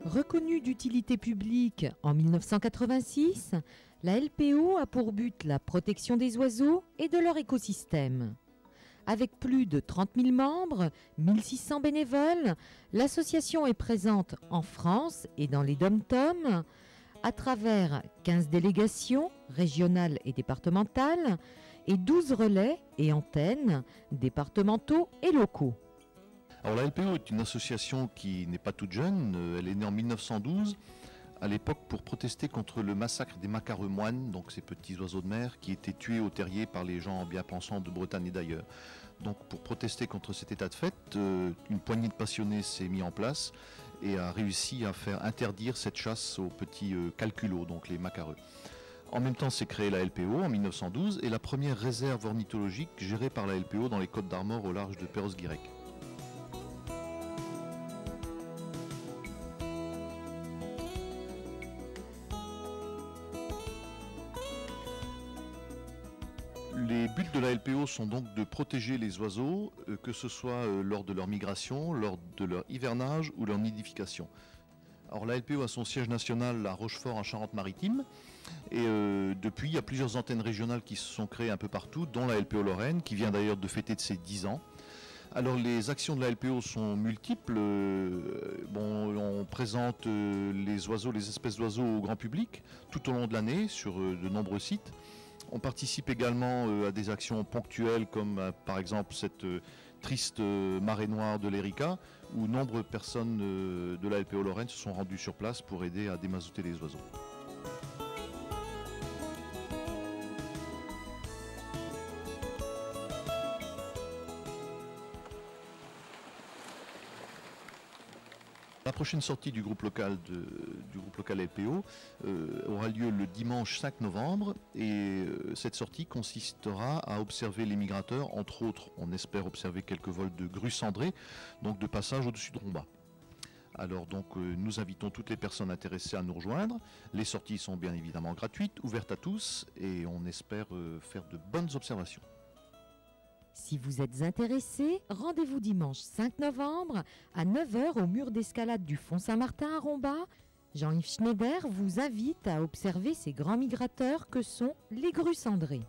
Reconnue d'utilité publique en 1986, la LPO a pour but la protection des oiseaux et de leur écosystème. Avec plus de 30 000 membres, 1600 bénévoles, l'association est présente en France et dans les DOM-TOM à travers 15 délégations régionales et départementales et 12 relais et antennes départementaux et locaux. Alors la LPO est une association qui n'est pas toute jeune, elle est née en 1912, à l'époque pour protester contre le massacre des macareux moines, donc ces petits oiseaux de mer qui étaient tués au terrier par les gens bien pensants de Bretagne et d'ailleurs. Donc pour protester contre cet état de fait, une poignée de passionnés s'est mise en place et a réussi à faire interdire cette chasse aux petits calculots, donc les macareux. En même temps, s'est créée la LPO en 1912 et la première réserve ornithologique gérée par la LPO dans les Côtes d'Armor au large de Perros-Guirec. Les buts de la LPO sont donc de protéger les oiseaux, que ce soit lors de leur migration, lors de leur hivernage ou leur nidification. Alors la LPO a son siège national à Rochefort en Charente-Maritime et depuis il y a plusieurs antennes régionales qui se sont créées un peu partout, dont la LPO Lorraine qui vient d'ailleurs de fêter de ses 10 ans. Alors les actions de la LPO sont multiples. On présente les oiseaux, les espèces d'oiseaux au grand public tout au long de l'année sur de nombreux sites. On participe également à des actions ponctuelles comme par exemple cette triste marée noire de l'Erika où nombreuses personnes de la LPO Lorraine se sont rendues sur place pour aider à démazoter les oiseaux. La prochaine sortie du groupe local LPO aura lieu le dimanche 5 novembre et cette sortie consistera à observer les migrateurs, entre autres on espère observer quelques vols de grues cendrées, donc de passage au-dessus de Romba. Alors donc nous invitons toutes les personnes intéressées à nous rejoindre. Les sorties sont bien évidemment gratuites, ouvertes à tous et on espère faire de bonnes observations. Si vous êtes intéressé, rendez-vous dimanche 5 novembre à 9 h au mur d'escalade du Font Saint-Martin à Romba. Jean-Yves Schneider vous invite à observer ces grands migrateurs que sont les grues cendrées.